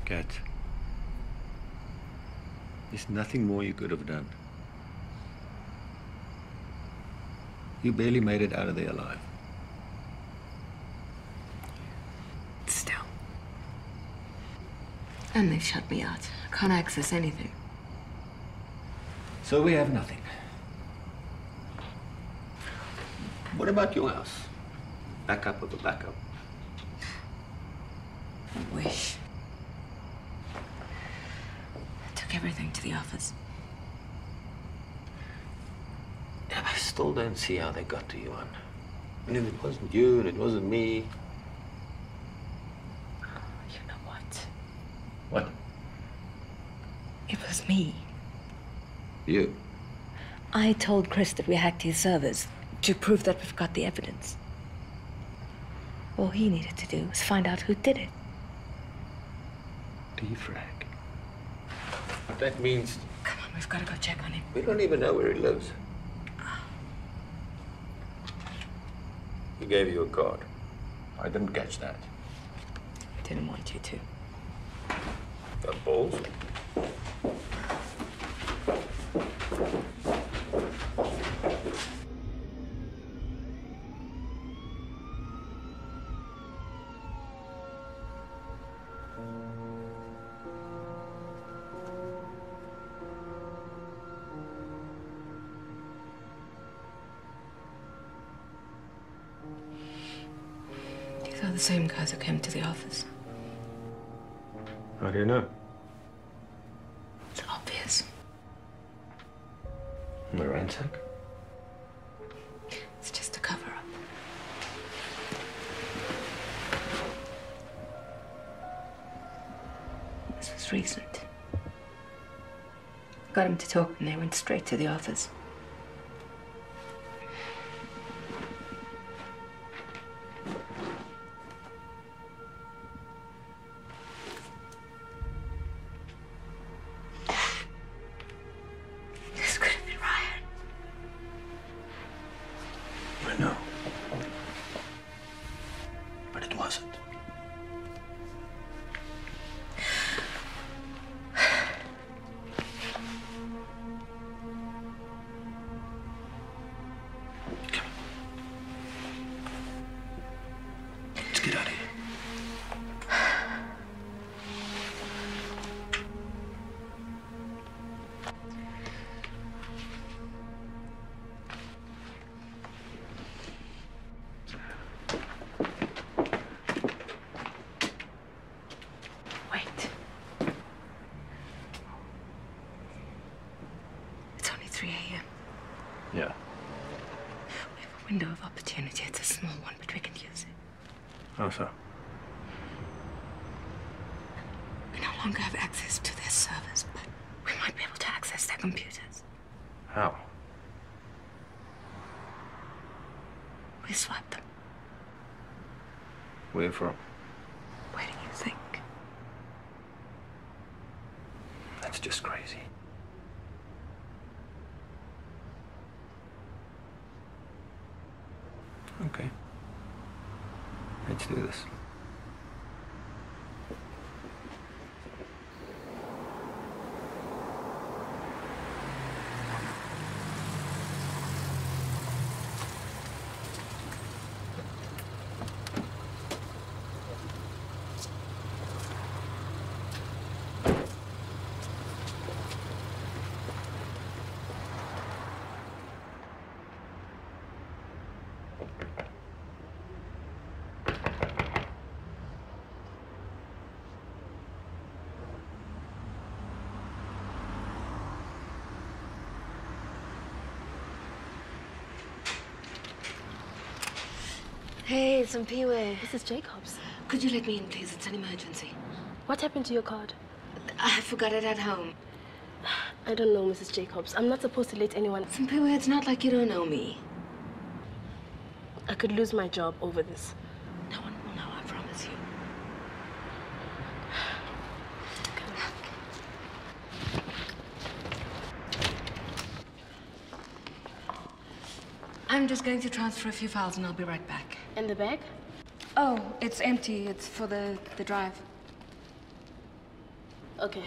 Kat, there's nothing more you could have done. You barely made it out of there alive. Still. And they've shut me out. I can't access anything. So we have nothing. What about your house? Backup of a backup. I wish. I took everything to the office. I still don't see how they got to you, Anne. I mean, it wasn't you and it wasn't me. You know what? What? It was me. You? I told Chris that we hacked his servers to prove that we've got the evidence. All he needed to do was find out who did it. Defrag. That means Come on, we've got to go check on him. we don't even know where he lives. He gave you a card. I didn't catch that. I didn't want you to. Got balls? These are the same guys who came to the office. How do you know? It's obvious. The ransack? It's just a cover-up. This was recent. Got him to talk and they went straight to the office. This could have been Ryan. I know. But it wasn't. Let's get out of here. Wait. It's only 3 a.m. Yeah. We have a window of opportunity. It's a small one, but we can use it. How so? We no longer have access to their servers, but we might be able to access their computers. How? We swipe them. Where from? Where do you think? That's just crazy. Okay. Let's do this. Hey, it's Mpiwe. This is Jacobs. Could you let me in, please? It's an emergency. What happened to your card? I forgot it at home. I don't know, Mrs. Jacobs. I'm not supposed to let anyone... Mpiwe, it's not like you don't know me. I could lose my job over this. No one will know, I promise you. I'm just going to transfer a few files and I'll be right back. In the bag? Oh, it's empty. It's for the drive. Okay.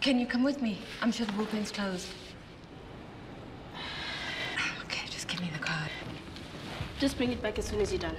Can you come with me? I'm sure the bullpen's closed. Okay, just give me the card. Just bring it back as soon as you're done.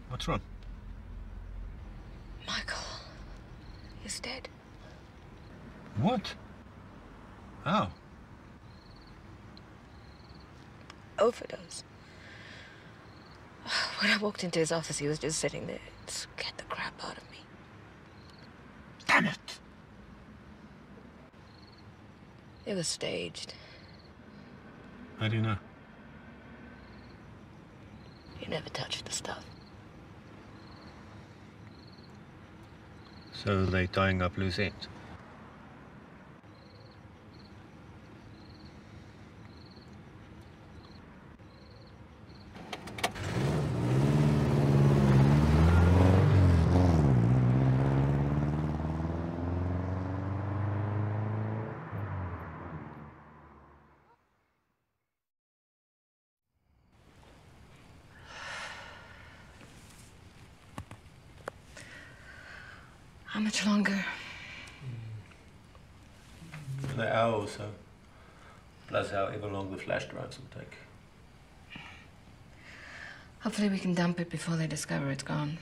What's wrong? Michael is dead. What? How? Overdose. When I walked into his office, he was just sitting there. It scared the crap out of me. Damn it! It was staged. How do you know? He never touched the stuff. So they're tying up loose ends? How much longer? Another hour or so. Plus however long the flash drives will take. Hopefully we can dump it before they discover it's gone.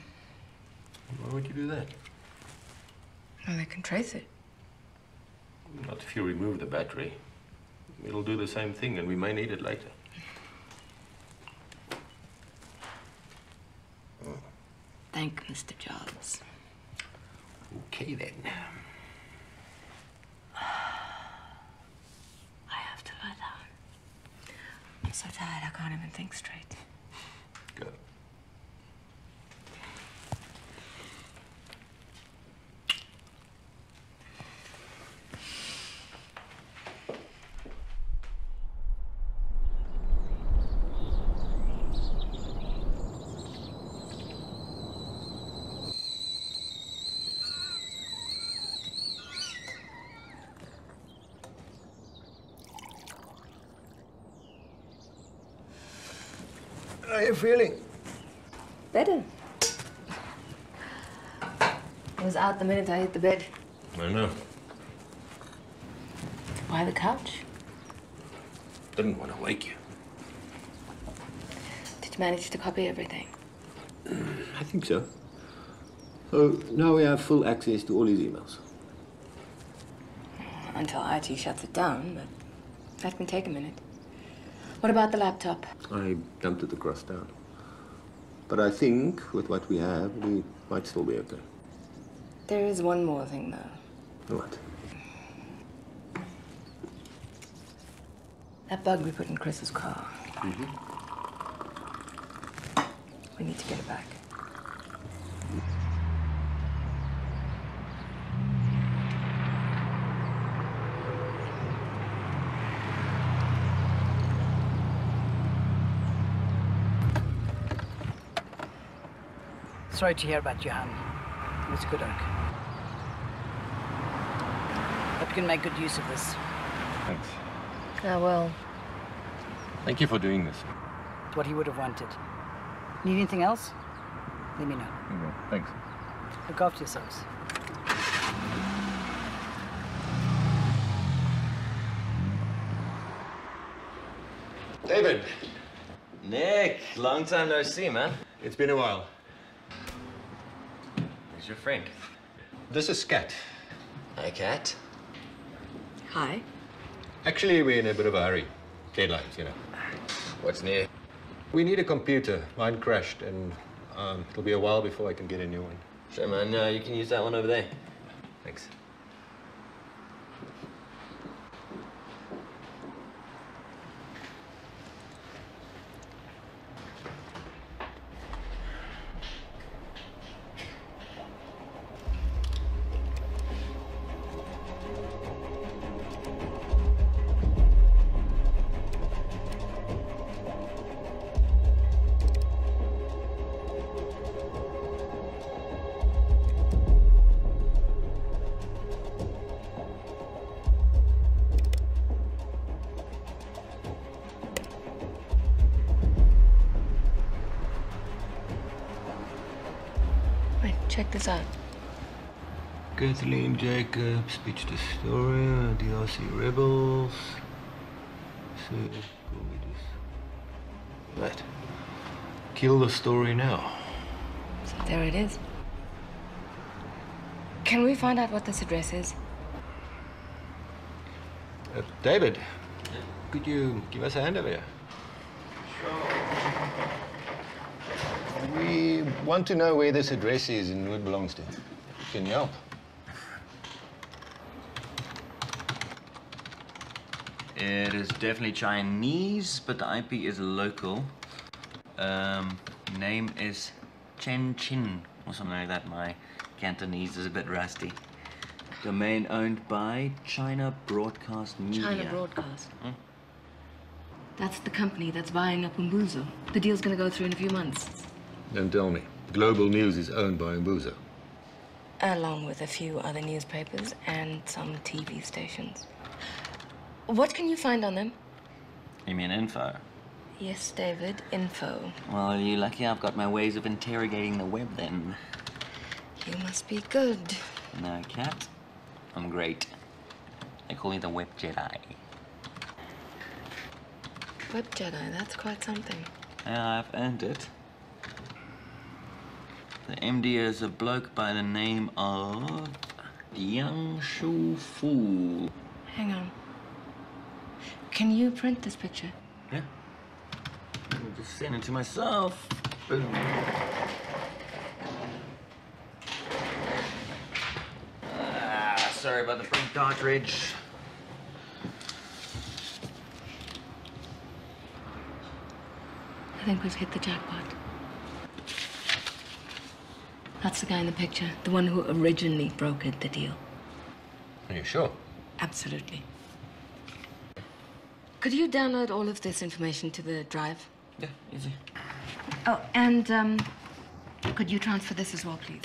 Why would you do that? Well, they can trace it. Not if you remove the battery. It'll do the same thing and we may need it later. Thank Mr. Jobs. Okay then. I have to lie down. I'm so tired I can't even think straight. Go. How are you feeling? Better. It was out the minute I hit the bed. I know. Why the couch? Didn't want to wake you. Did you manage to copy everything? I think so. So now we have full access to all his emails. Until IT shuts it down, but that can take a minute. What about the laptop? I dumped it across town. But I think with what we have, we might still be okay. There is one more thing, though. What? That bug we put in Chris's car. Mm-hmm. We need to get it back. Sorry to hear about Johan. He was a good oak. Hope you can make good use of this. Thanks. Ah, well. Thank you for doing this. It's what he would have wanted. Need anything else? Let me know. Okay, thanks. Look after yourselves. David! Nick, long time no see, man. It's been a while. Who's your friend? This is Kat. Hi, Kat. Hi. Actually, we're in a bit of a hurry. Deadlines, you know. What's new? We need a computer. Mine crashed, and it'll be a while before I can get a new one. Sure, man. You can use that one over there. Thanks. Wait, check this out. Kathleen Jacobs, Speech Dystoria, DRC Rebels. So, right. Kill the story now. So there it is. Can we find out what this address is? David, could you give us a hand over here? We want to know where this address is and who it belongs to. Can you help? It is definitely Chinese, but the IP is local. Name is Chen Chin, or something like that. My Cantonese is a bit rusty. Domain owned by China Broadcast Media. China Broadcast. That's the company that's buying up Umbuzo. The deal's gonna go through in a few months. Don't tell me. Global News is owned by Umbuzo. Along with a few other newspapers and some TV stations. What can you find on them? You mean info? Yes, David, info. Well, you're lucky I've got my ways of interrogating the web, then. You must be good. No, Kat. I'm great. They call me the Web Jedi. Web Jedi, that's quite something. Yeah, I've earned it. The MD is a bloke by the name of Yang Shu Fu. Hang on. Can you print this picture? Yeah. I'll just send it to myself. Boom. Sorry about the print cartridge. I think we've hit the jackpot. That's the guy in the picture, the one who originally brokered the deal. Are you sure? Absolutely. Could you download all of this information to the drive? Yeah, easy. Oh, and could you transfer this as well, please?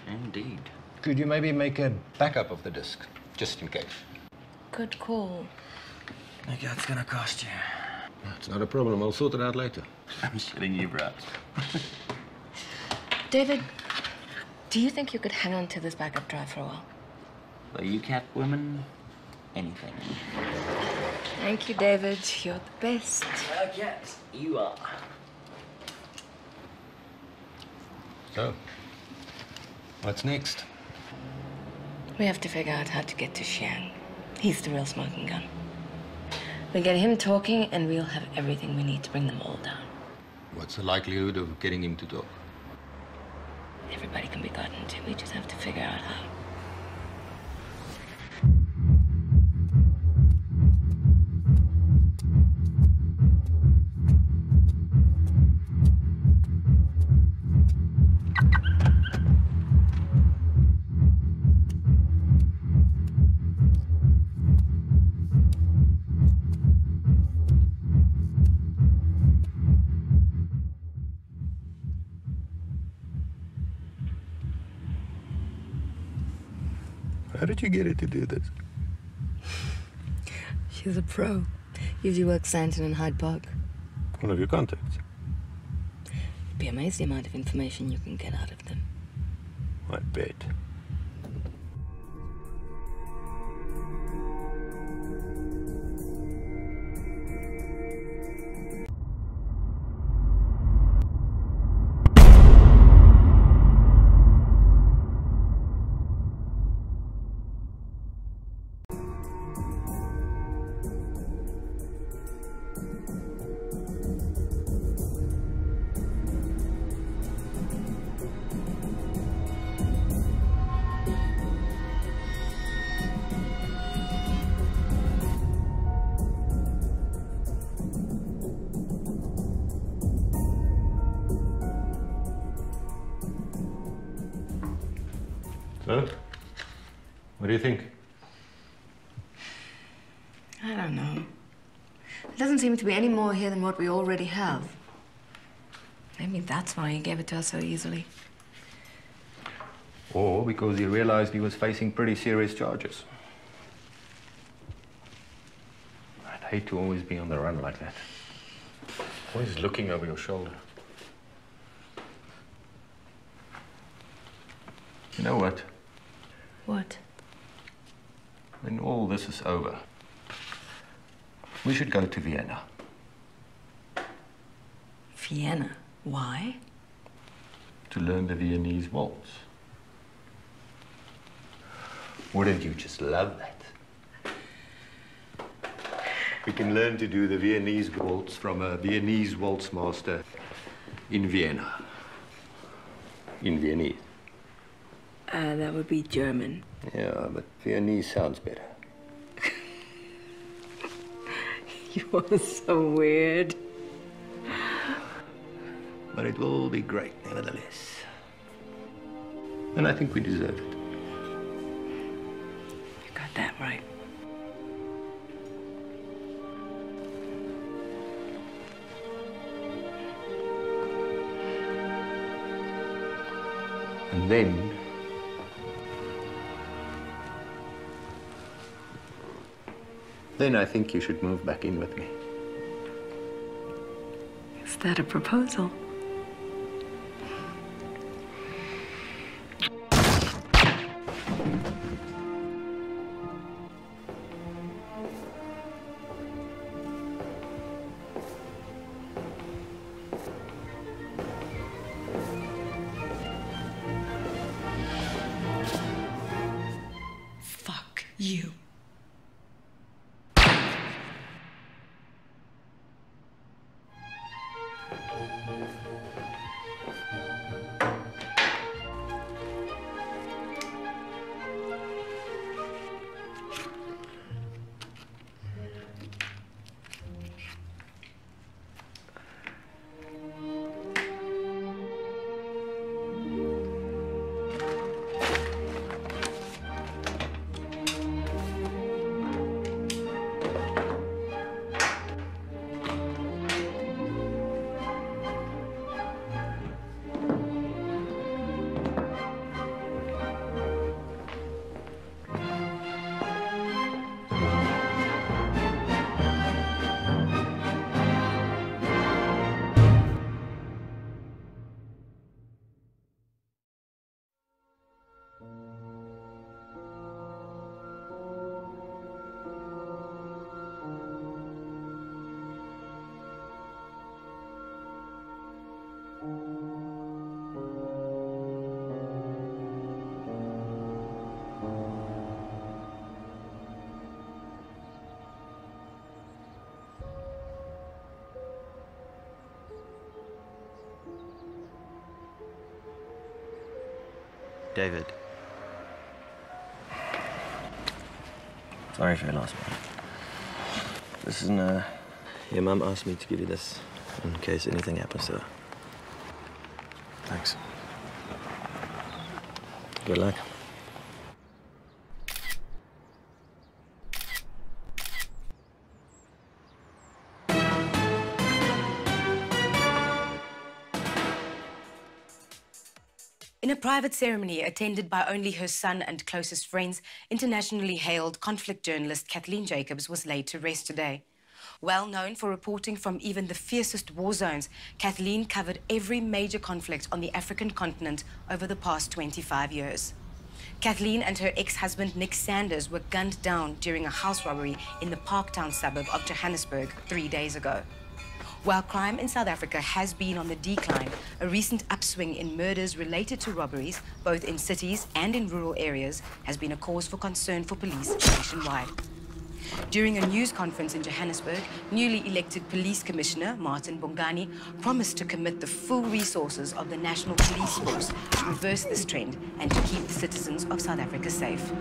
Indeed. Could you maybe make a backup of the disk, just in case? Good call. Okay, it's gonna cost you. It's not a problem. I'll sort it out later. I'm shitting you, bro. David, Do you think you could hang on to this backup drive for a while? Are you Catwoman? Anything. Thank you, David. You're the best. Cat, you are. So, what's next? We have to figure out how to get to Xiang. He's the real smoking gun. We get him talking, and we'll have everything we need to bring them all down. What's the likelihood of getting him to talk? Everybody can be gotten to. We just have to figure out how. How did you get her to do this? She's a pro. Usually works Stanton and Hyde Park. One of your contacts. You'd be amazed the amount of information you can get out of them. I bet. So, what do you think? I don't know. There doesn't seem to be any more here than what we already have. Maybe that's why he gave it to us so easily. Or because he realized he was facing pretty serious charges. I'd hate to always be on the run like that. Always looking over your shoulder. You know what? What? When all this is over, we should go to Vienna. Vienna? Why? To learn the Viennese waltz. Wouldn't you just love that? We can learn to do the Viennese waltz from a Viennese waltz master in Vienna. In Viennese. That would be German. Yeah, but Viennese sounds better. You are so weird. But it will be great, nevertheless. And I think we deserve it. You got that right. And then I think you should move back in with me. Is that a proposal? Fuck you. David. Sorry for your loss, man. This isn't Your mum asked me to give you this in case anything happens to her. Thanks. Good luck. In a private ceremony attended by only her son and closest friends, internationally hailed conflict journalist Kathleen Jacobs was laid to rest today. Well known for reporting from even the fiercest war zones, Kathleen covered every major conflict on the African continent over the past 25 years. Kathleen and her ex-husband Nick Sanders were gunned down during a house robbery in the Parktown suburb of Johannesburg 3 days ago. While crime in South Africa has been on the decline, a recent upswing in murders related to robberies, both in cities and in rural areas, has been a cause for concern for police nationwide. During a news conference in Johannesburg, newly elected Police Commissioner Martin Bongani promised to commit the full resources of the National Police Force to reverse this trend and to keep the citizens of South Africa safe.